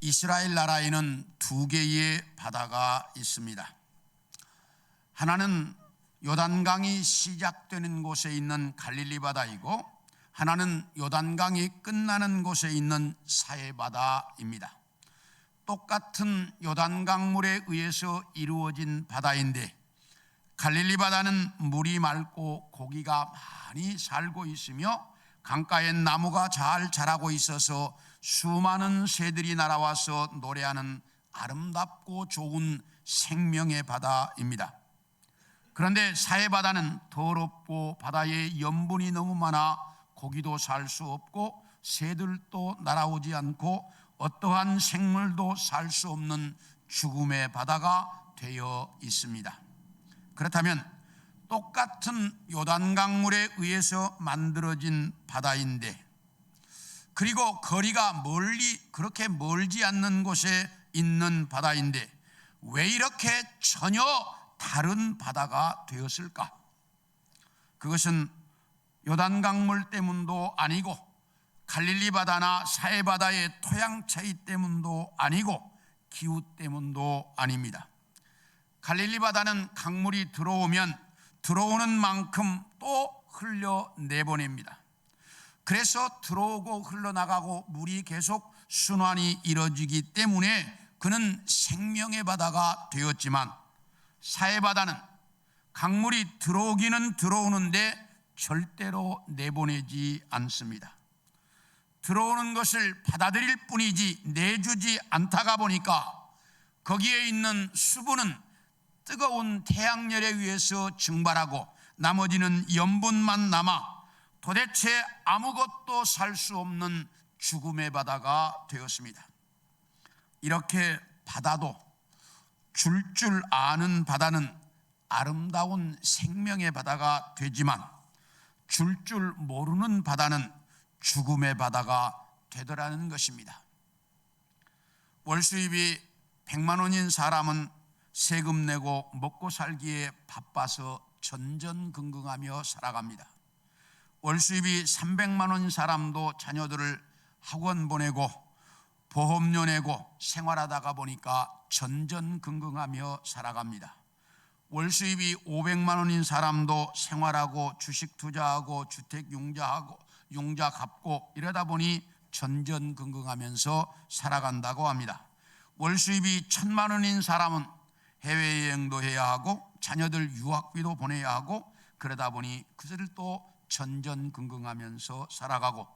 이스라엘 나라에는 두 개의 바다가 있습니다. 하나는 요단강이 시작되는 곳에 있는 갈릴리 바다이고, 하나는 요단강이 끝나는 곳에 있는 사해 바다입니다. 똑같은 요단강물에 의해서 이루어진 바다인데, 갈릴리 바다는 물이 맑고 고기가 많이 살고 있으며 강가엔 나무가 잘 자라고 있어서 수많은 새들이 날아와서 노래하는 아름답고 좋은 생명의 바다입니다. 그런데 사해 바다는 더럽고 바다에 염분이 너무 많아 고기도 살 수 없고 새들도 날아오지 않고 어떠한 생물도 살 수 없는 죽음의 바다가 되어 있습니다. 그렇다면 똑같은 요단강물에 의해서 만들어진 바다인데, 그리고 거리가 그렇게 멀지 않는 곳에 있는 바다인데 왜 이렇게 전혀 다른 바다가 되었을까? 그것은 요단강물 때문도 아니고 갈릴리 바다나 사해 바다의 토양 차이 때문도 아니고 기후 때문도 아닙니다. 갈릴리 바다는 강물이 들어오면 들어오는 만큼 또 흘려내보냅니다. 그래서 들어오고 흘러나가고 물이 계속 순환이 이루어지기 때문에 그는 생명의 바다가 되었지만, 사해 바다는 강물이 들어오기는 들어오는데 절대로 내보내지 않습니다. 들어오는 것을 받아들일 뿐이지 내주지 않다가 보니까 거기에 있는 수분은 뜨거운 태양열에 의해서 증발하고 나머지는 염분만 남아 도대체 아무것도 살 수 없는 죽음의 바다가 되었습니다. 이렇게 바다도 줄 아는 바다는 아름다운 생명의 바다가 되지만, 줄 모르는 바다는 죽음의 바다가 되더라는 것입니다. 월 수입이 100만 원인 사람은 세금 내고 먹고 살기에 바빠서 전전긍긍하며 살아갑니다. 월 수입이 300만 원인 사람도 자녀들을 학원 보내고 보험료 내고 생활하다가 보니까 전전긍긍하며 살아갑니다. 월 수입이 500만 원인 사람도 생활하고 주식 투자하고 주택 융자 갚고 이러다 보니 전전긍긍하면서 살아간다고 합니다. 월 수입이 1000만 원인 사람은 해외여행도 해야 하고 자녀들 유학비도 보내야 하고 그러다 보니 그들을 또 전전긍긍하면서 살아가고,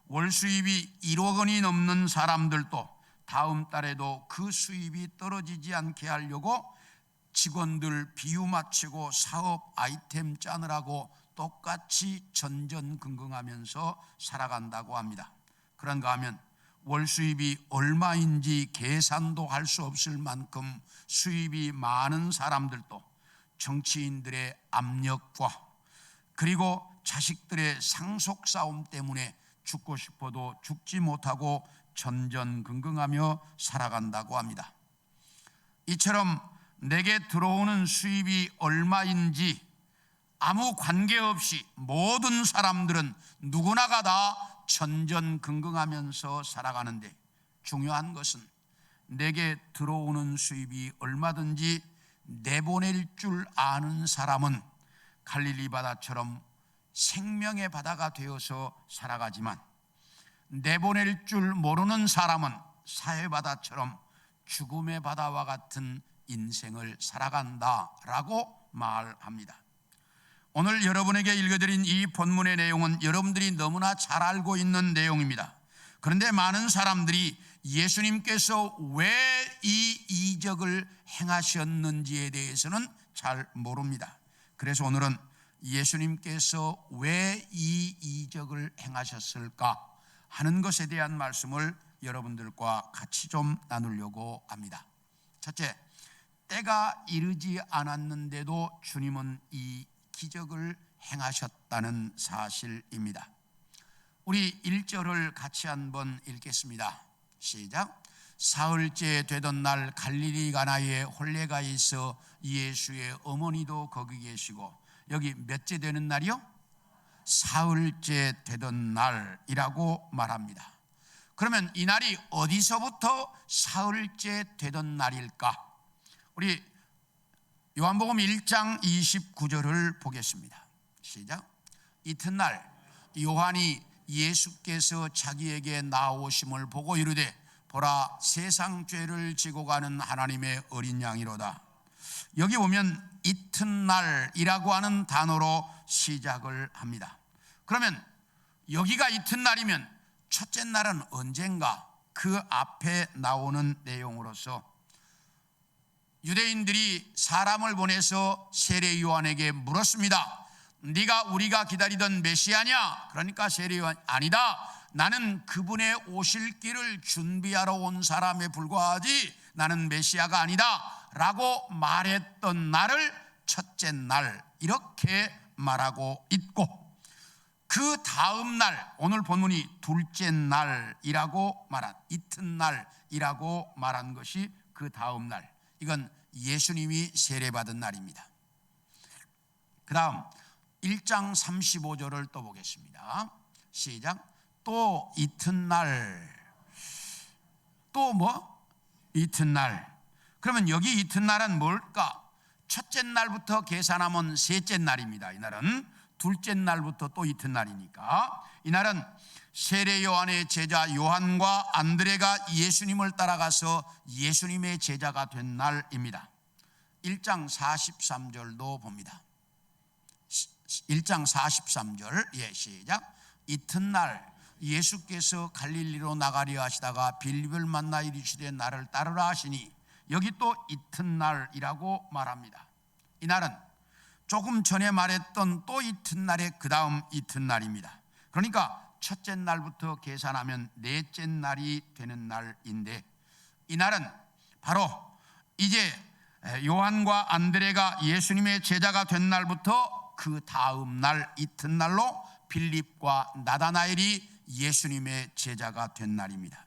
월 수입이 1억 원이 넘는 사람들도 다음 달에도 그 수입이 떨어지지 않게 하려고 직원들 비유 맞추고 사업 아이템 짜느라고 똑같이 전전긍긍하면서 살아간다고 합니다. 그런가 하면 월 수입이 얼마인지 계산도 할 수 없을 만큼 수입이 많은 사람들도 정치인들의 압력과 그리고 자식들의 상속 싸움 때문에 죽고 싶어도 죽지 못하고 전전긍긍하며 살아간다고 합니다. 이처럼 내게 들어오는 수입이 얼마인지 아무 관계없이 모든 사람들은 누구나가 다 전전긍긍하면서 살아가는데, 중요한 것은 내게 들어오는 수입이 얼마든지 내보낼 줄 아는 사람은 갈릴리 바다처럼 생명의 바다가 되어서 살아가지만, 내보낼 줄 모르는 사람은 사해 바다처럼 죽음의 바다와 같은 인생을 살아간다라고 말합니다. 오늘 여러분에게 읽어드린 이 본문의 내용은 여러분들이 너무나 잘 알고 있는 내용입니다. 그런데 많은 사람들이 예수님께서 왜 이 이적을 행하셨는지에 대해서는 잘 모릅니다. 그래서 오늘은 예수님께서 왜 이 이적을 행하셨을까 하는 것에 대한 말씀을 여러분들과 같이 좀 나누려고 합니다. 첫째, 때가 이르지 않았는데도 주님은 이 기적을 행하셨다는 사실입니다. 우리 1절을 같이 한번 읽겠습니다. 시작. 사흘째 되던 날 갈릴리 가나에 혼례가 있어 예수의 어머니도 거기 계시고, 여기 몇째 되는 날이요? 사흘째 되던 날이라고 말합니다. 그러면 이 날이 어디서부터 사흘째 되던 날일까? 우리 요한복음 1장 29절을 보겠습니다. 시작. 이튿날 요한이 예수께서 자기에게 나오심을 보고 이르되, 보라, 세상 죄를 지고 가는 하나님의 어린 양이로다. 여기 보면 이튿날이라고 하는 단어로 시작을 합니다. 그러면 여기가 이튿날이면 첫째 날은 언젠가? 그 앞에 나오는 내용으로서 유대인들이 사람을 보내서 세례 요한에게 물었습니다. 네가 우리가 기다리던 메시아냐? 그러니까 세례 요한, 아니다, 나는 그분의 오실 길을 준비하러 온 사람에 불과하지 나는 메시아가 아니다 라고 말했던 날을 첫째 날 이렇게 말하고 있고, 그 다음 날, 오늘 본문이 둘째 날이라고 말한, 이튿날이라고 말한 것이 그 다음 날, 이건 예수님이 세례받은 날입니다. 그 다음 1장 35절을 또 보겠습니다. 시작. 또 이튿날, 또 뭐? 이튿날. 그러면 여기 이튿날은 뭘까? 첫째 날부터 계산하면 셋째 날입니다. 이날은 둘째 날부터 또 이튿날이니까, 이날은 세례 요한의 제자 요한과 안드레가 예수님을 따라가서 예수님의 제자가 된 날입니다. 1장 43절도 봅니다. 1장 43절, 시작. 이튿날 예수께서 갈릴리로 나가려 하시다가 빌립을 만나 이르시되 나를 따르라 하시니, 여기 또 이튿날이라고 말합니다. 이날은 조금 전에 말했던 또 이튿날의 그 다음 이튿날입니다. 그러니까 첫째 날부터 계산하면 넷째 날이 되는 날인데, 이날은 바로 이제 요한과 안드레가 예수님의 제자가 된 날부터 그 다음 날 이튿날로 빌립과 나다나엘이 예수님의 제자가 된 날입니다.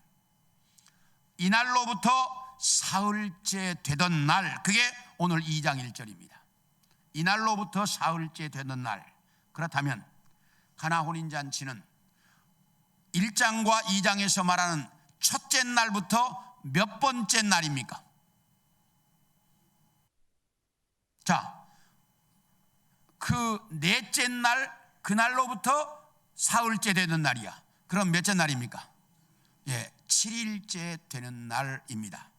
이날로부터 사흘째 되던 날, 그게 오늘 2장 1절입니다. 이날로부터 사흘째 되던 날. 그렇다면 가나 혼인잔치는 1장과 2장에서 말하는 첫째 날부터 몇 번째 날입니까? 자, 그 넷째 날, 그날로부터 사흘째 되는 날이야. 그럼 몇째 날입니까? 7일째 되는 날입니다.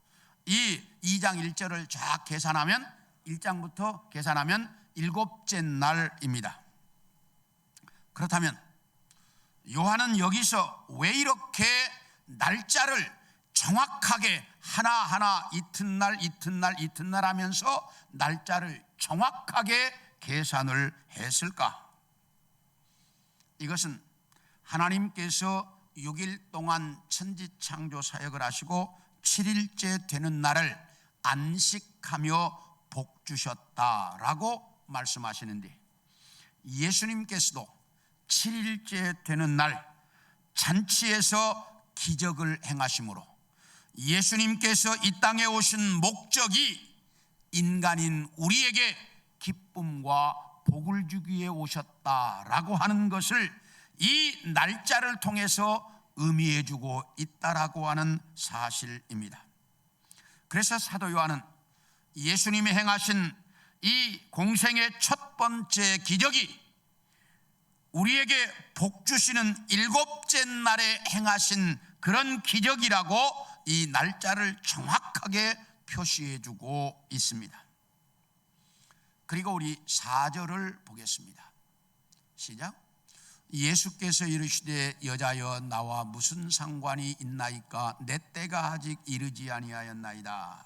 이 2장 1절을 쫙 계산하면, 1장부터 계산하면 7째 날입니다. 그렇다면 요한은 여기서 왜 이렇게 날짜를 정확하게 하나하나 이튿날 하면서 날짜를 정확하게 계산을 했을까? 이것은 하나님께서 6일 동안 천지창조 사역을 하시고 7일째 되는 날을 안식하며 복 주셨다라고 말씀하시는데, 예수님께서도 7일째 되는 날 잔치에서 기적을 행하심으로 예수님께서 이 땅에 오신 목적이 인간인 우리에게 기쁨과 복을 주기에 오셨다라고 하는 것을 이 날짜를 통해서 의미해 주고 있다라고 하는 사실입니다. 그래서 사도 요한은 예수님이 행하신 이 공생의 첫 번째 기적이 우리에게 복 주시는 7째 날에 행하신 그런 기적이라고 이 날짜를 정확하게 표시해 주고 있습니다. 그리고 우리 4절을 보겠습니다. 시작. 예수께서 이르시되 여자여 나와 무슨 상관이 있나이까? 내 때가 아직 이르지 아니하였나이다.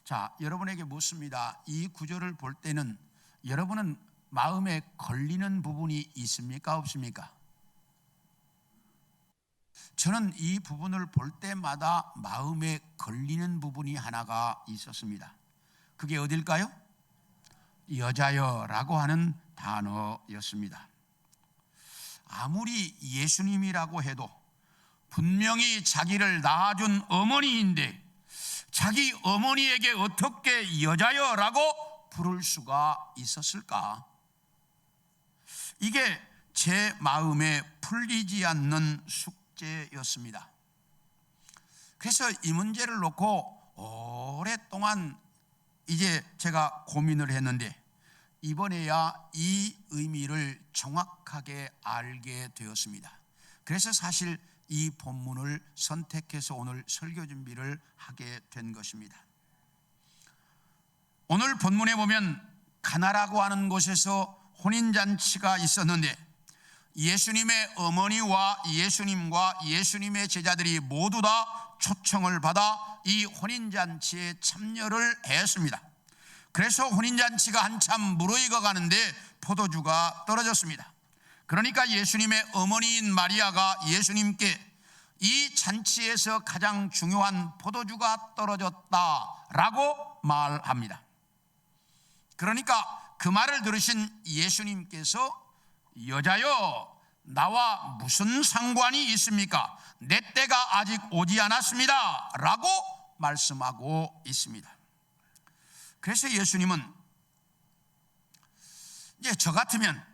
자, 여러분에게 묻습니다. 이 구절을 볼 때는 여러분은 마음에 걸리는 부분이 있습니까? 없습니까? 저는 이 부분을 볼 때마다 마음에 걸리는 부분이 하나가 있었습니다. 그게 어딜까요? 여자여라고 하는 단어였습니다. 아무리 예수님이라고 해도 분명히 자기를 낳아준 어머니인데 자기 어머니에게 어떻게 여자여라고 부를 수가 있었을까? 이게 제 마음에 풀리지 않는 숙제였습니다. 그래서 이 문제를 놓고 오랫동안 이제 제가 고민을 했는데 이번에야 이 의미를 정확하게 알게 되었습니다. 그래서 사실 이 본문을 선택해서 오늘 설교 준비를 하게 된 것입니다. 오늘 본문에 보면 가나라고 하는 곳에서 혼인잔치가 있었는데 예수님의 어머니와 예수님과 예수님의 제자들이 모두 다 초청을 받아 이 혼인잔치에 참여를 했습니다. 그래서 혼인잔치가 한참 무르익어 가는데 포도주가 떨어졌습니다. 그러니까 예수님의 어머니인 마리아가 예수님께 이 잔치에서 가장 중요한 포도주가 떨어졌다라고 말합니다. 그러니까 그 말을 들으신 예수님께서 여자여, 나와 무슨 상관이 있습니까? 내 때가 아직 오지 않았습니다 라고 말씀하고 있습니다. 그래서 예수님은 이제 저 같으면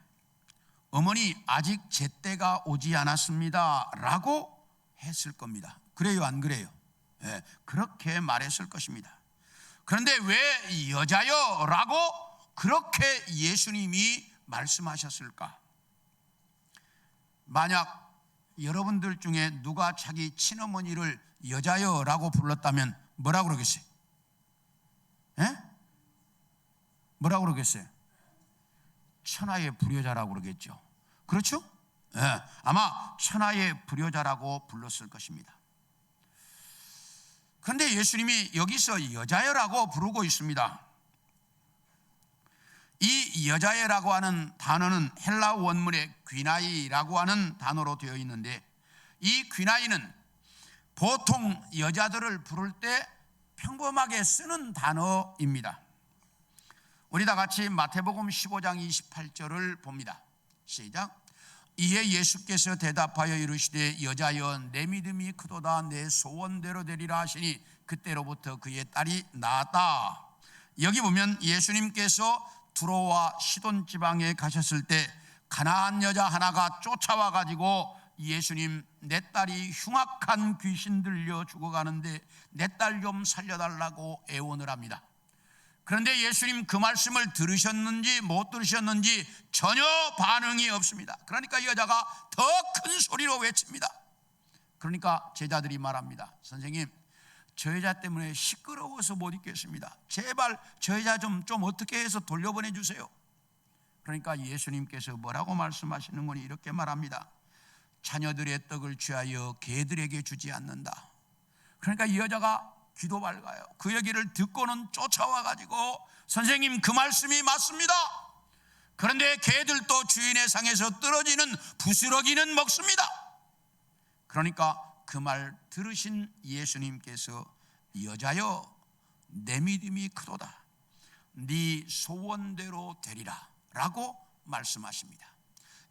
어머니 아직 제 때가 오지 않았습니다 라고 했을 겁니다. 그래요, 안 그래요? 네, 그렇게 말했을 것입니다. 그런데 왜 여자여 라고 그렇게 예수님이 말씀하셨을까? 만약 여러분들 중에 누가 자기 친어머니를 여자여 라고 불렀다면 뭐라고 그러겠어요? 예? 뭐라고 그러겠어요? 천하의 불효자라고 그러겠죠. 그렇죠? 예, 아마 천하의 불효자라고 불렀을 것입니다. 그런데 예수님이 여기서 여자여라고 부르고 있습니다. 이 여자애라고 하는 단어는 헬라 원문의 귀나이라고 하는 단어로 되어 있는데 이 귀나이는 보통 여자들을 부를 때 평범하게 쓰는 단어입니다. 우리 다 같이 마태복음 15장 28절을 봅니다. 시작. 이에 예수께서 대답하여 이르시되 여자여 내 믿음이 크도다 내 소원대로 되리라 하시니 그때로부터 그의 딸이 나았다. 여기 보면 예수님께서 두로와 시돈 지방에 가셨을 때 가나안 여자 하나가 쫓아와 가지고 예수님, 내 딸이 흉악한 귀신 들려 죽어가는데 내 딸 좀 살려달라고 애원을 합니다. 그런데 예수님 그 말씀을 들으셨는지 못 들으셨는지 전혀 반응이 없습니다. 그러니까 이 여자가 더 큰 소리로 외칩니다. 그러니까 제자들이 말합니다. 선생님, 저 여자 때문에 시끄러워서 못 있겠습니다. 제발 저 여자 좀 어떻게 해서 돌려보내 주세요. 그러니까 예수님께서 뭐라고 말씀하시는 거니 이렇게 말합니다. 자녀들의 떡을 취하여 개들에게 주지 않는다. 그러니까 이 여자가 귀도 밝아요. 그 얘기를 듣고는 쫓아와 가지고 선생님 그 말씀이 맞습니다. 그런데 개들도 주인의 상에서 떨어지는 부스러기는 먹습니다. 그러니까 그 말 들으신 예수님께서 여자여 내 믿음이 크도다 네 소원대로 되리라 라고 말씀하십니다.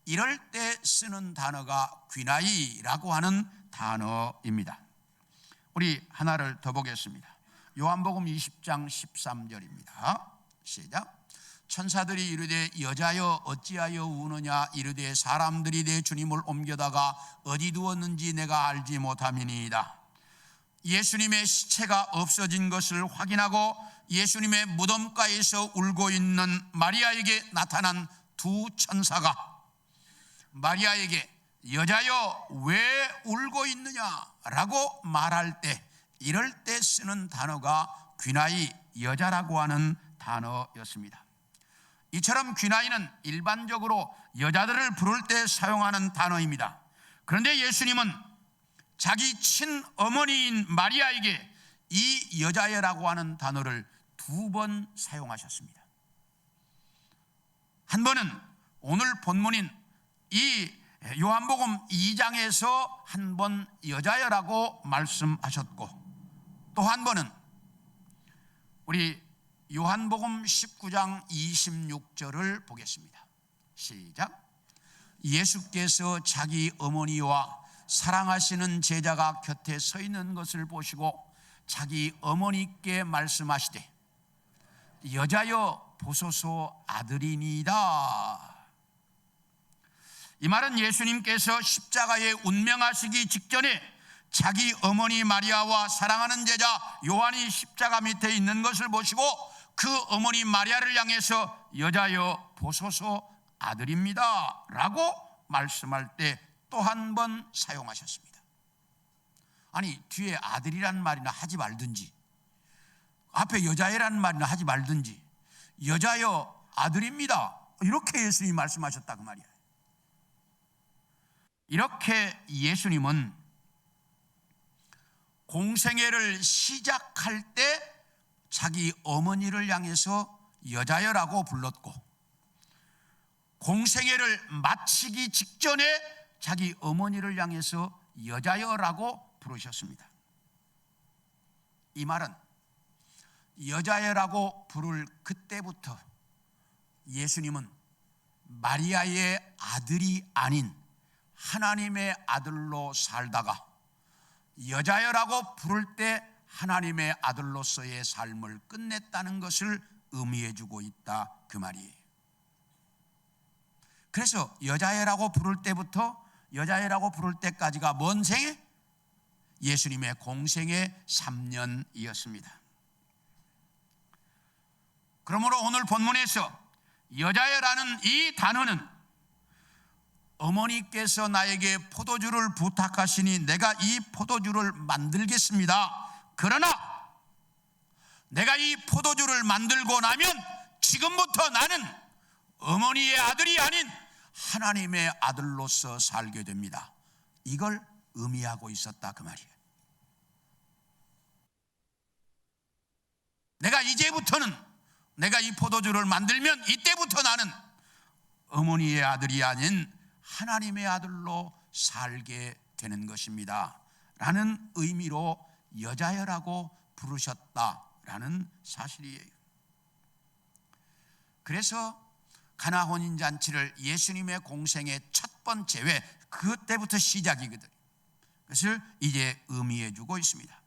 이럴 때 쓰는 단어가 귀나이라고 하는 단어입니다. 우리 하나를 더 보겠습니다. 요한복음 20장 13절입니다. 시작. 천사들이 이르되 여자여 어찌하여 우느냐 이르되 사람들이 내 주님을 옮겨다가 어디 두었는지 내가 알지 못함이니이다. 예수님의 시체가 없어진 것을 확인하고 예수님의 무덤가에서 울고 있는 마리아에게 나타난 두 천사가 마리아에게 여자여 왜 울고 있느냐라고 말할 때 이럴 때 쓰는 단어가 귀나이 여자라고 하는 단어였습니다. 이처럼 귀나이는 일반적으로 여자들을 부를 때 사용하는 단어입니다. 그런데 예수님은 자기 친어머니인 마리아에게 이 여자애라고 하는 단어를 2번 사용하셨습니다. 한 번은 오늘 본문인 이 요한복음 2장에서 한 번 여자여라고 말씀하셨고, 또 한 번은 우리 요한복음 19장 26절을 보겠습니다. 시작. 예수께서 자기 어머니와 사랑하시는 제자가 곁에 서 있는 것을 보시고 자기 어머니께 말씀하시되 여자여 보소서 아들이니이다. 이 말은 예수님께서 십자가에 운명하시기 직전에 자기 어머니 마리아와 사랑하는 제자 요한이 십자가 밑에 있는 것을 보시고 그 어머니 마리아를 향해서 여자여 보소서 아들입니다 라고 말씀할 때 또 한 번 사용하셨습니다. 아니, 뒤에 아들이란 말이나 하지 말든지, 앞에 여자애라는 말이나 하지 말든지, 여자여 아들입니다 이렇게 예수님이 말씀하셨다 그 말이야. 이렇게 예수님은 공생애를 시작할 때 자기 어머니를 향해서 여자여라고 불렀고, 공생애를 마치기 직전에 자기 어머니를 향해서 여자여라고 부르셨습니다. 이 말은 여자여라고 부를 그때부터 예수님은 마리아의 아들이 아닌 하나님의 아들로 살다가 여자여라고 부를 때 하나님의 아들로서의 삶을 끝냈다는 것을 의미해 주고 있다 그 말이에요. 그래서 여자애라고 부를 때부터 여자애라고 부를 때까지가 뭔 생애? 예수님의 공생애 3년이었습니다. 그러므로 오늘 본문에서 여자애라는 이 단어는 어머니께서 나에게 포도주를 부탁하시니 내가 이 포도주를 만들겠습니다. 그러나 내가 이 포도주를 만들고 나면 지금부터 나는 어머니의 아들이 아닌 하나님의 아들로서 살게 됩니다. 이걸 의미하고 있었다 그 말이에요. 내가 이제부터는 내가 이 포도주를 만들면 이때부터 나는 어머니의 아들이 아닌 하나님의 아들로 살게 되는 것입니다 라는 의미로 여자여라고 부르셨다라는 사실이에요. 그래서 가나 혼인잔치를 예수님의 공생의 첫 번째 회 그때부터 시작이거든. 그것을 이제 의미해 주고 있습니다.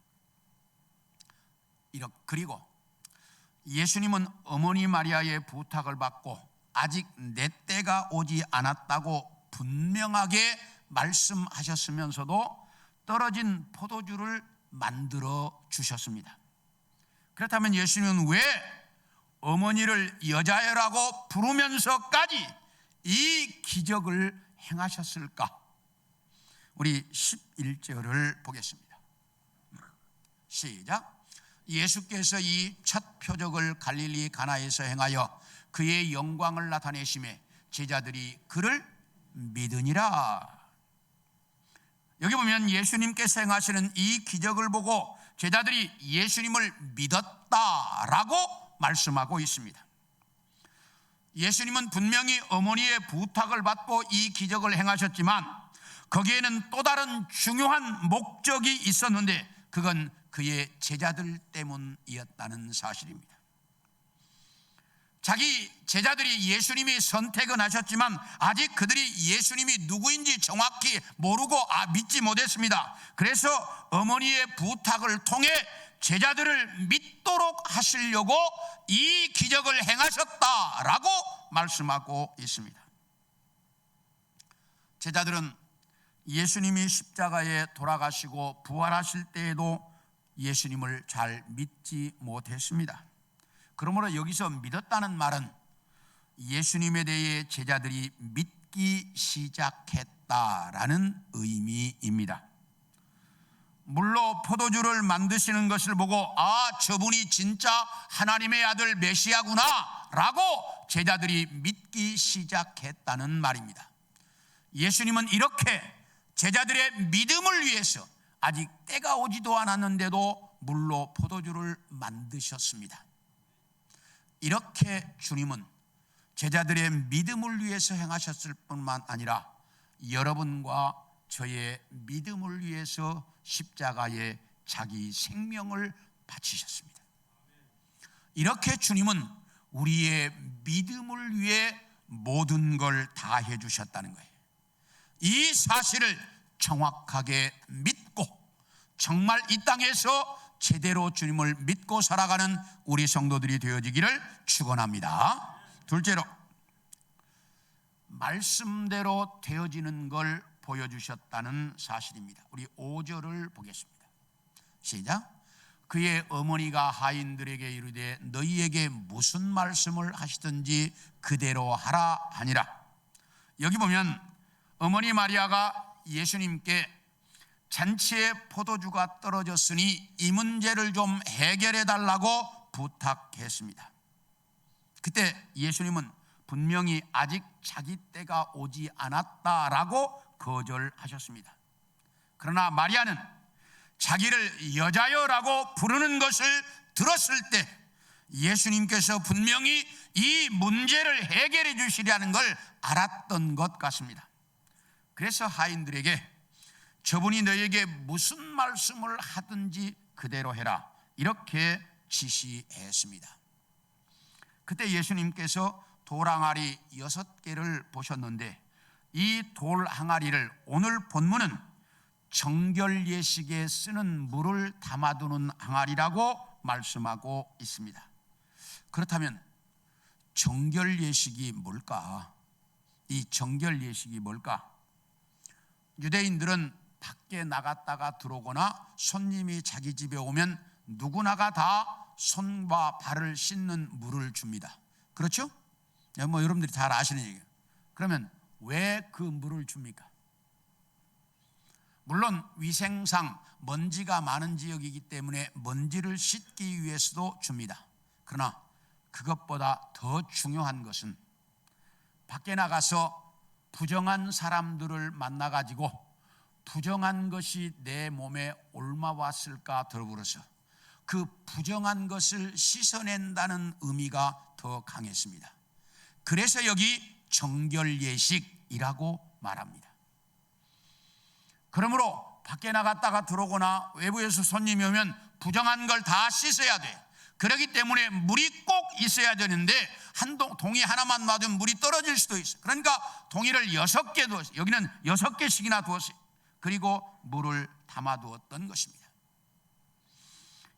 그리고 예수님은 어머니 마리아의 부탁을 받고 아직 내 때가 오지 않았다고 분명하게 말씀하셨으면서도 떨어진 포도주를 만들어 주셨습니다. 그렇다면 예수님은 왜 어머니를 여자애라고 부르면서까지 이 기적을 행하셨을까? 우리 11절을 보겠습니다. 시작. 예수께서 이 첫 표적을 갈릴리 가나에서 행하여 그의 영광을 나타내심에 제자들이 그를 믿으니라. 여기 보면 예수님께서 행하시는 이 기적을 보고 제자들이 예수님을 믿었다라고 말씀하고 있습니다. 예수님은 분명히 어머니의 부탁을 받고 이 기적을 행하셨지만 거기에는 또 다른 중요한 목적이 있었는데 그건 그의 제자들 때문이었다는 사실입니다. 자기 제자들이 예수님이 선택은 하셨지만 아직 그들이 예수님이 누구인지 정확히 모르고 믿지 못했습니다. 그래서 어머니의 부탁을 통해 제자들을 믿도록 하시려고 이 기적을 행하셨다라고 말씀하고 있습니다. 제자들은 예수님이 십자가에 돌아가시고 부활하실 때에도 예수님을 잘 믿지 못했습니다. 그러므로 여기서 믿었다는 말은 예수님에 대해 제자들이 믿기 시작했다라는 의미입니다. 물로 포도주를 만드시는 것을 보고 저분이 진짜 하나님의 아들 메시아구나 라고 제자들이 믿기 시작했다는 말입니다. 예수님은 이렇게 제자들의 믿음을 위해서 아직 때가 오지도 않았는데도 물로 포도주를 만드셨습니다. 이렇게 주님은 제자들의 믿음을 위해서 행하셨을 뿐만 아니라 여러분과 저의 믿음을 위해서 십자가에 자기 생명을 바치셨습니다. 이렇게 주님은 우리의 믿음을 위해 모든 걸 다 해주셨다는 거예요. 이 사실을 정확하게 믿고 정말 이 땅에서 제대로 주님을 믿고 살아가는 우리 성도들이 되어지기를 축원합니다. 둘째로, 말씀대로 되어지는 걸 보여주셨다는 사실입니다. 우리 5절을 보겠습니다. 시작. 그의 어머니가 하인들에게 이르되 너희에게 무슨 말씀을 하시든지 그대로 하라 하니라. 여기 보면 어머니 마리아가 예수님께 잔치에 포도주가 떨어졌으니 이 문제를 좀 해결해 달라고 부탁했습니다. 그때 예수님은 분명히 아직 자기 때가 오지 않았다라고 거절하셨습니다. 그러나 마리아는 자기를 여자여라고 부르는 것을 들었을 때 예수님께서 분명히 이 문제를 해결해 주시려는 걸 알았던 것 같습니다. 그래서 하인들에게 저분이 너에게 무슨 말씀을 하든지 그대로 해라, 이렇게 지시했습니다. 그때 예수님께서 돌 항아리 6개를 보셨는데 이 돌 항아리를 오늘 본문은 정결 예식에 쓰는 물을 담아두는 항아리라고 말씀하고 있습니다. 그렇다면 정결 예식이 뭘까? 이 정결 예식이 뭘까? 유대인들은 밖에 나갔다가 들어오거나 손님이 자기 집에 오면 누구나가 다 손과 발을 씻는 물을 줍니다. 그렇죠? 여러분들이 잘 아시는 얘기예요. 그러면 왜 그 물을 줍니까? 물론 위생상 먼지가 많은 지역이기 때문에 먼지를 씻기 위해서도 줍니다. 그러나 그것보다 더 중요한 것은 밖에 나가서 부정한 사람들을 만나가지고 부정한 것이 내 몸에 옮아왔을까 더불어서 그 부정한 것을 씻어낸다는 의미가 더 강했습니다. 그래서 여기 정결예식이라고 말합니다. 그러므로 밖에 나갔다가 들어오거나 외부에서 손님이 오면 부정한 걸 다 씻어야 돼. 그렇기 때문에 물이 꼭 있어야 되는데 동이 하나만 놔두면 물이 떨어질 수도 있어요. 그러니까 동이를 6개 두었어요. 여기는 6개씩이나 두었어요. 그리고 물을 담아두었던 것입니다.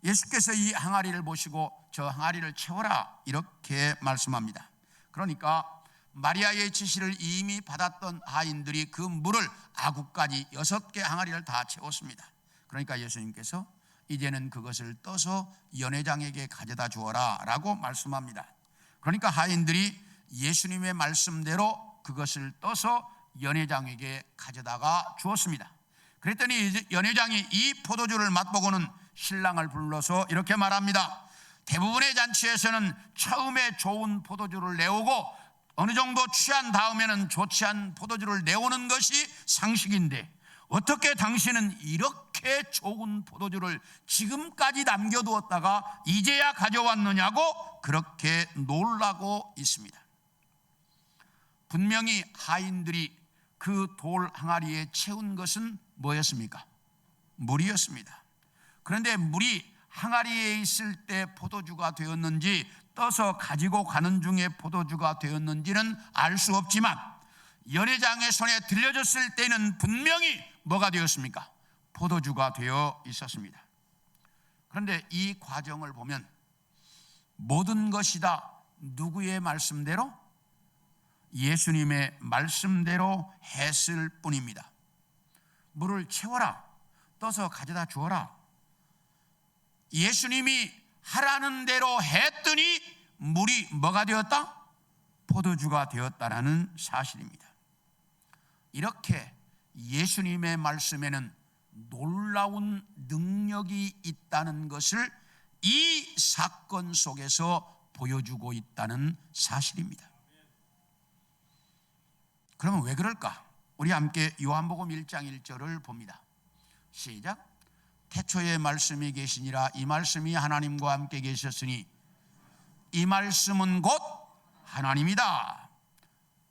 예수께서 이 항아리를 보시고 저 항아리를 채워라, 이렇게 말씀합니다. 그러니까 마리아의 지시를 이미 받았던 하인들이 그 물을 아구까지 6개 항아리를 다 채웠습니다. 그러니까 예수님께서 이제는 그것을 떠서 연회장에게 가져다 주어라 라고 말씀합니다. 그러니까 하인들이 예수님의 말씀대로 그것을 떠서 연회장에게 가져다가 주었습니다. 그랬더니 연회장이 이 포도주를 맛보고는 신랑을 불러서 이렇게 말합니다. 대부분의 잔치에서는 처음에 좋은 포도주를 내오고 어느 정도 취한 다음에는 좋지 않은 포도주를 내오는 것이 상식인데 어떻게 당신은 이렇게 좋은 포도주를 지금까지 남겨두었다가 이제야 가져왔느냐고 그렇게 놀라고 있습니다. 분명히 하인들이 그 돌 항아리에 채운 것은 뭐였습니까? 물이었습니다. 그런데 물이 항아리에 있을 때 포도주가 되었는지 떠서 가지고 가는 중에 포도주가 되었는지는 알 수 없지만 연회장의 손에 들려졌을 때는 분명히 뭐가 되었습니까? 포도주가 되어 있었습니다. 그런데 이 과정을 보면 모든 것이 다 누구의 말씀대로? 예수님의 말씀대로 했을 뿐입니다. 물을 채워라, 떠서 가져다 주어라. 예수님이 하라는 대로 했더니 물이 뭐가 되었다? 포도주가 되었다라는 사실입니다. 이렇게 예수님의 말씀에는 놀라운 능력이 있다는 것을 이 사건 속에서 보여주고 있다는 사실입니다. 그러면 왜 그럴까? 우리 함께 요한복음 1장 1절을 봅니다. 시작. 태초에 말씀이 계시니라. 이 말씀이 하나님과 함께 계셨으니 이 말씀은 곧 하나님이다.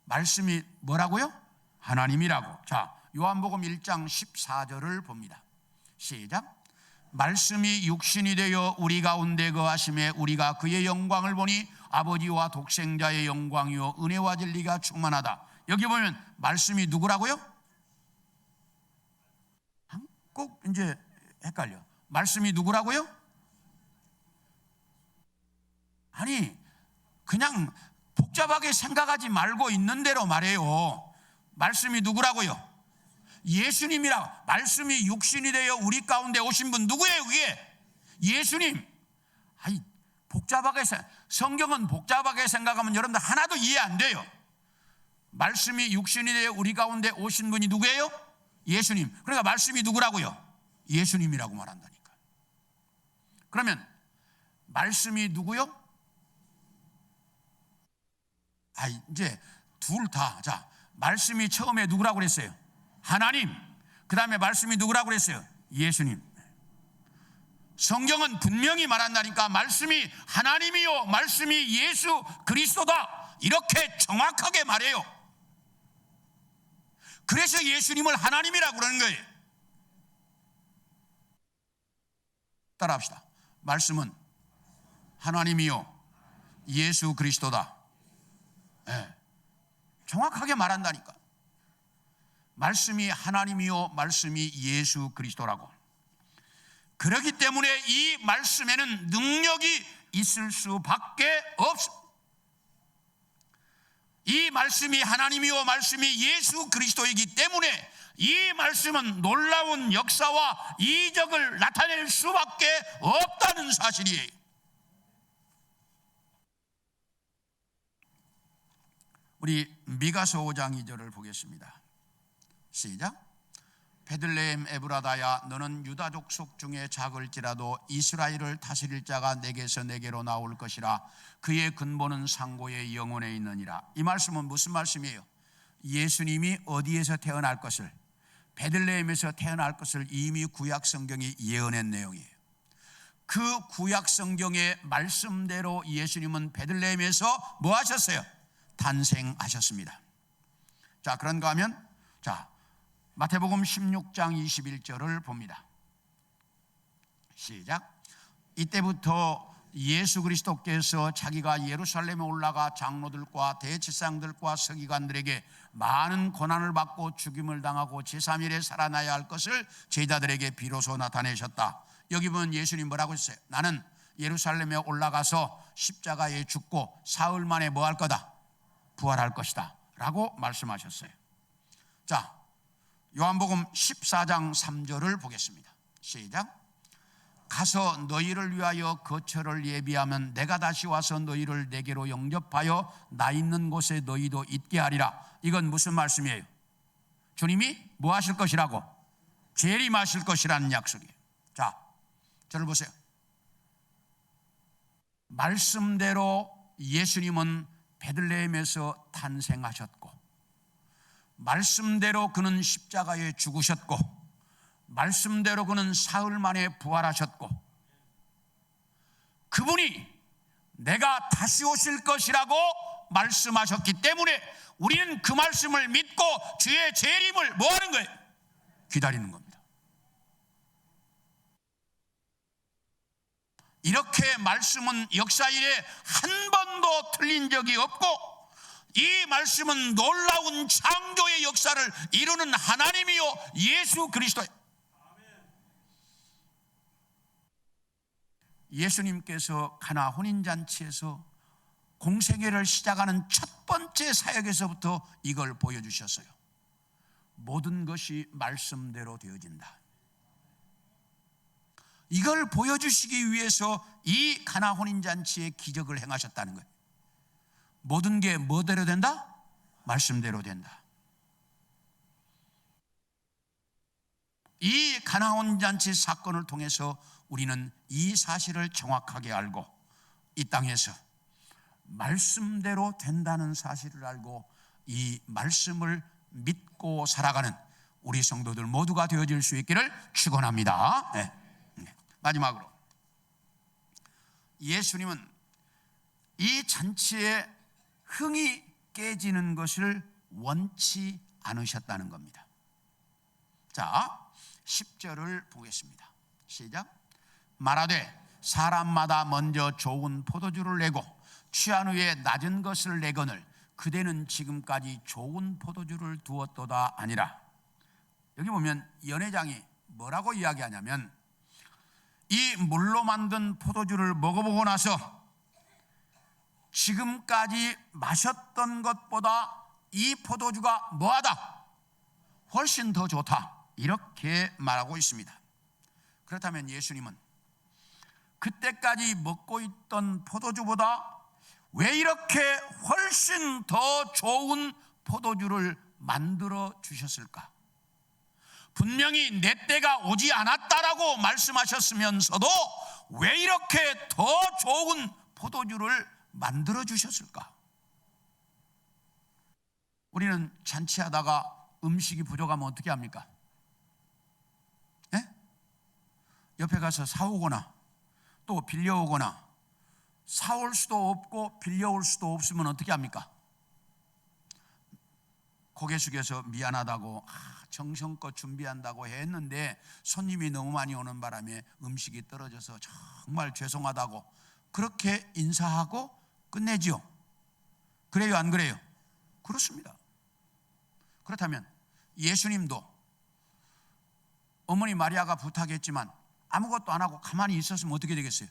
말씀이 뭐라고요? 하나님이라고. 자, 요한복음 1장 14절을 봅니다. 시작. 말씀이 육신이 되어 우리 가운데 거하심에 우리가 그의 영광을 보니 아버지와 독생자의 영광이요 은혜와 진리가 충만하다. 여기 보면 말씀이 누구라고요? 꼭 이제 헷갈려. 말씀이 누구라고요? 아니, 그냥 복잡하게 생각하지 말고 있는 대로 말해요. 말씀이 누구라고요? 예수님이라. 말씀이 육신이 되어 우리 가운데 오신 분 누구예요? 그게 예수님. 아니, 복잡하게 성경은 복잡하게 생각하면 여러분들 하나도 이해 안 돼요. 말씀이 육신이 되어 우리 가운데 오신 분이 누구예요? 예수님. 그러니까 말씀이 누구라고요? 예수님이라고 말한다니까. 그러면 말씀이 누구요? 이제 둘 다. 자, 말씀이 처음에 누구라고 그랬어요? 하나님. 그 다음에 말씀이 누구라고 그랬어요? 예수님. 성경은 분명히 말한다니까. 말씀이 하나님이요 말씀이 예수 그리스도다, 이렇게 정확하게 말해요. 그래서 예수님을 하나님이라고 그러는 거예요. 따라합시다. 말씀은 하나님이요 예수 그리스도다. 네. 정확하게 말한다니까. 말씀이 하나님이요 말씀이 예수 그리스도라고. 그렇기 때문에 이 말씀에는 능력이 있을 수밖에 없어. 이 말씀이 하나님이요 말씀이 예수 그리스도이기 때문에 이 말씀은 놀라운 역사와 이적을 나타낼 수밖에 없다는 사실이에요. 우리 미가서 5장 2절을 보겠습니다. 시작. 베들레헴 에브라다야, 너는 유다 족속 중에 작을지라도 이스라엘을 다스릴 자가 내게서 내게로 나올 것이라. 그의 근본은 상고의 영혼에 있느니라. 이 말씀은 무슨 말씀이에요? 예수님이 어디에서 태어날 것을, 베들레헴에서 태어날 것을 이미 구약 성경이 예언한 내용이에요. 그 구약 성경의 말씀대로 예수님은 베들레헴에서 뭐 하셨어요? 탄생하셨습니다. 자, 그런가 하면 자, 마태복음 16장 21절을 봅니다. 시작. 이때부터 예수 그리스도께서 자기가 예루살렘에 올라가 장로들과 대제사장들과 서기관들에게 많은 고난을 받고 죽임을 당하고 제3일에 살아나야 할 것을 제자들에게 비로소 나타내셨다. 여기 보면 예수님 뭐라고 했어요? 나는 예루살렘에 올라가서 십자가에 죽고 사흘 만에 뭐 할 거다? 부활할 것이다 라고 말씀하셨어요. 자, 요한복음 14장 3절을 보겠습니다. 시작. 가서 너희를 위하여 거처를 예비하면 내가 다시 와서 너희를 내게로 영접하여 나 있는 곳에 너희도 있게 하리라. 이건 무슨 말씀이에요? 주님이 뭐 하실 것이라고? 재림하실 것이라는 약속이에요. 자, 저를 보세요. 말씀대로 예수님은 베들레헴에서 탄생하셨고, 말씀대로 그는 십자가에 죽으셨고, 말씀대로 그는 사흘 만에 부활하셨고, 그분이 내가 다시 오실 것이라고 말씀하셨기 때문에 우리는 그 말씀을 믿고 주의 재림을 뭐 하는 거예요? 기다리는 겁니다. 이렇게 말씀은 역사 이래 한 번도 틀린 적이 없고, 이 말씀은 놀라운 창조의 역사를 이루는 하나님이요 예수 그리스도예요. 예수님께서 가나 혼인잔치에서 공생애를 시작하는 첫 번째 사역에서부터 이걸 보여주셨어요. 모든 것이 말씀대로 되어진다. 이걸 보여주시기 위해서 이 가나 혼인잔치의 기적을 행하셨다는 거예요. 모든 게 뭐대로 된다? 말씀대로 된다. 이 가나 혼인잔치 사건을 통해서 우리는 이 사실을 정확하게 알고 이 땅에서 말씀대로 된다는 사실을 알고 이 말씀을 믿고 살아가는 우리 성도들 모두가 되어질 수 있기를 축원합니다. 네. 마지막으로 예수님은 이 잔치에 흥이 깨지는 것을 원치 않으셨다는 겁니다. 자, 10절을 보겠습니다. 시작. 말하되 사람마다 먼저 좋은 포도주를 내고 취한 후에 낮은 것을 내거늘 그대는 지금까지 좋은 포도주를 두었도다 아니라. 여기 보면 연회장이 뭐라고 이야기하냐면, 이 물로 만든 포도주를 먹어보고 나서 지금까지 마셨던 것보다 이 포도주가 뭐하다? 훨씬 더 좋다, 이렇게 말하고 있습니다. 그렇다면 예수님은 그때까지 먹고 있던 포도주보다 왜 이렇게 훨씬 더 좋은 포도주를 만들어 주셨을까? 분명히 내 때가 오지 않았다라고 말씀하셨으면서도 왜 이렇게 더 좋은 포도주를 만들어 주셨을까? 우리는 잔치하다가 음식이 부족하면 어떻게 합니까? 예? 옆에 가서 사오거나 또 빌려오거나, 사올 수도 없고 빌려올 수도 없으면 어떻게 합니까? 고개 숙여서 미안하다고, 정성껏 준비한다고 했는데 손님이 너무 많이 오는 바람에 음식이 떨어져서 정말 죄송하다고 그렇게 인사하고 끝내지요. 그래요, 안 그래요? 그렇습니다. 그렇다면 예수님도 어머니 마리아가 부탁했지만 아무것도 안 하고 가만히 있었으면 어떻게 되겠어요?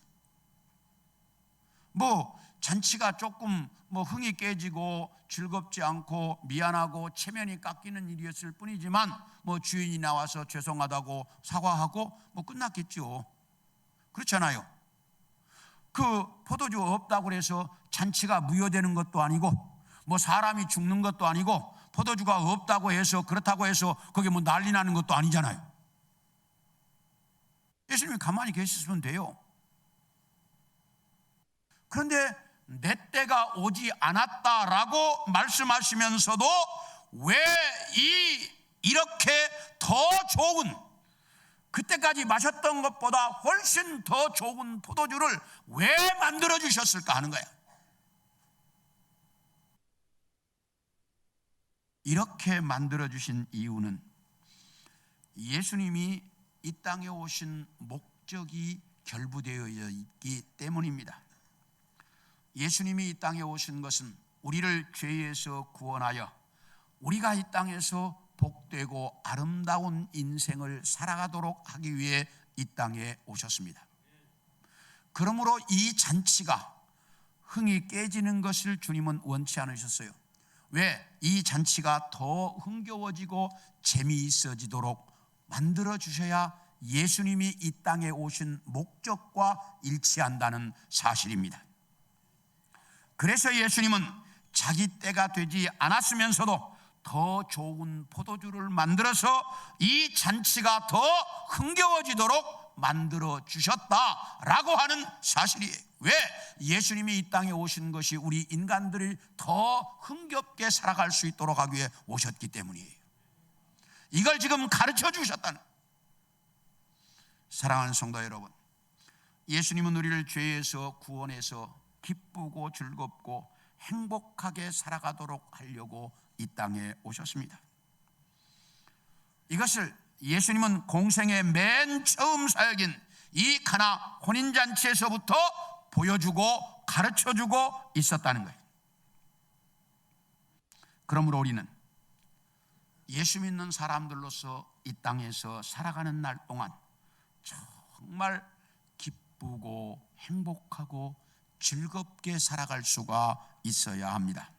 잔치가 조금 흥이 깨지고 즐겁지 않고 미안하고 체면이 깎이는 일이었을 뿐이지만 주인이 나와서 죄송하다고 사과하고 끝났겠죠. 그렇잖아요. 그 포도주 없다고 해서 잔치가 무효되는 것도 아니고 사람이 죽는 것도 아니고 포도주가 없다고 해서 그렇다고 해서 거기 난리 나는 것도 아니잖아요. 예수님이 가만히 계셨으면 돼요. 그런데 내 때가 오지 않았다라고 말씀하시면서도 왜 이렇게 더 좋은, 그때까지 마셨던 것보다 훨씬 더 좋은 포도주를 왜 만들어 주셨을까 하는 거야. 이렇게 만들어 주신 이유는 예수님이 이 땅에 오신 목적이 결부되어 있기 때문입니다. 예수님이 이 땅에 오신 것은 우리를 죄에서 구원하여 우리가 이 땅에서 복되고 아름다운 인생을 살아가도록 하기 위해 이 땅에 오셨습니다. 그러므로 이 잔치가 흥이 깨지는 것을 주님은 원치 않으셨어요. 왜? 이 잔치가 더 흥겨워지고 재미있어지도록 만들어 주셔야 예수님이 이 땅에 오신 목적과 일치한다는 사실입니다. 그래서 예수님은 자기 때가 되지 않았으면서도 더 좋은 포도주를 만들어서 이 잔치가 더 흥겨워지도록 만들어 주셨다라고 하는 사실이에요. 왜? 예수님이 이 땅에 오신 것이 우리 인간들이 더 흥겹게 살아갈 수 있도록 하기 위해 오셨기 때문이에요. 이걸 지금 가르쳐 주셨다는. 사랑하는 성도 여러분, 예수님은 우리를 죄에서 구원해서 기쁘고 즐겁고 행복하게 살아가도록 하려고 이 땅에 오셨습니다. 이것을 예수님은 공생의 맨 처음 사역인 이 가나 혼인잔치에서부터 보여주고 가르쳐주고 있었다는 거예요. 그러므로 우리는 예수 믿는 사람들로서 이 땅에서 살아가는 날 동안 정말 기쁘고 행복하고 즐겁게 살아갈 수가 있어야 합니다.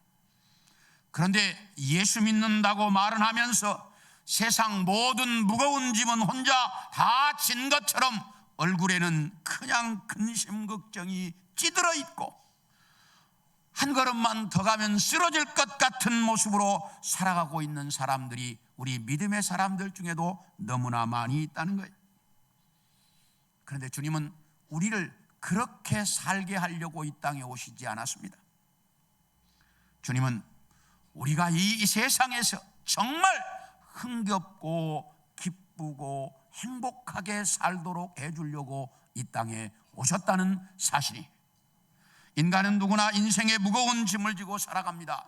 그런데 예수 믿는다고 말은 하면서 세상 모든 무거운 짐은 혼자 다 진 것처럼 얼굴에는 그냥 근심 걱정이 찌들어 있고 한 걸음만 더 가면 쓰러질 것 같은 모습으로 살아가고 있는 사람들이 우리 믿음의 사람들 중에도 너무나 많이 있다는 거예요. 그런데 주님은 우리를 그렇게 살게 하려고 이 땅에 오시지 않았습니다. 주님은 우리가 이 세상에서 정말 흥겹고 기쁘고 행복하게 살도록 해주려고 이 땅에 오셨다는 사실이, 인간은 누구나 인생의 무거운 짐을 지고 살아갑니다.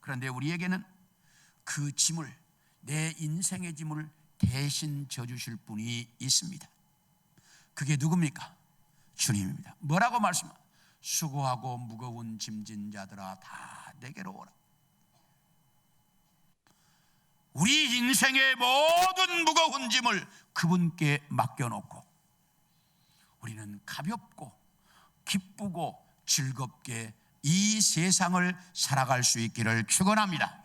그런데 우리에게는 그 짐을, 내 인생의 짐을 대신 져주실 분이 있습니다. 그게 누굽니까? 주님입니다. 뭐라고 말씀합니까? 수고하고 무거운 짐진 자들아 다 내게로 오라. 우리 인생의 모든 무거운 짐을 그분께 맡겨놓고 우리는 가볍고 기쁘고 즐겁게 이 세상을 살아갈 수 있기를 축원합니다.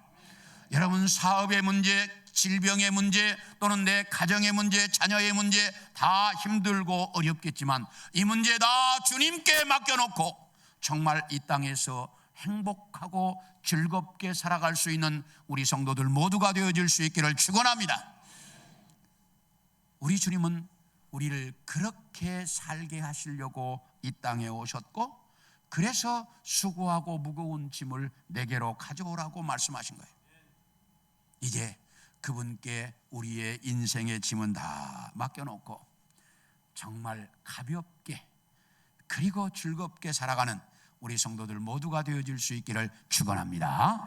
여러분, 사업의 문제, 질병의 문제, 또는 내 가정의 문제, 자녀의 문제 다 힘들고 어렵겠지만 이 문제 다 주님께 맡겨놓고 정말 이 땅에서 행복하고 즐겁게 살아갈 수 있는 우리 성도들 모두가 되어질 수 있기를 축원합니다. 우리 주님은 우리를 그렇게 살게 하시려고 이 땅에 오셨고, 그래서 수고하고 무거운 짐을 내게로 가져오라고 말씀하신 거예요. 이제 그분께 우리의 인생의 짐은 다 맡겨놓고 정말 가볍게 그리고 즐겁게 살아가는 우리 성도들 모두가 되어질 수 있기를 축원합니다.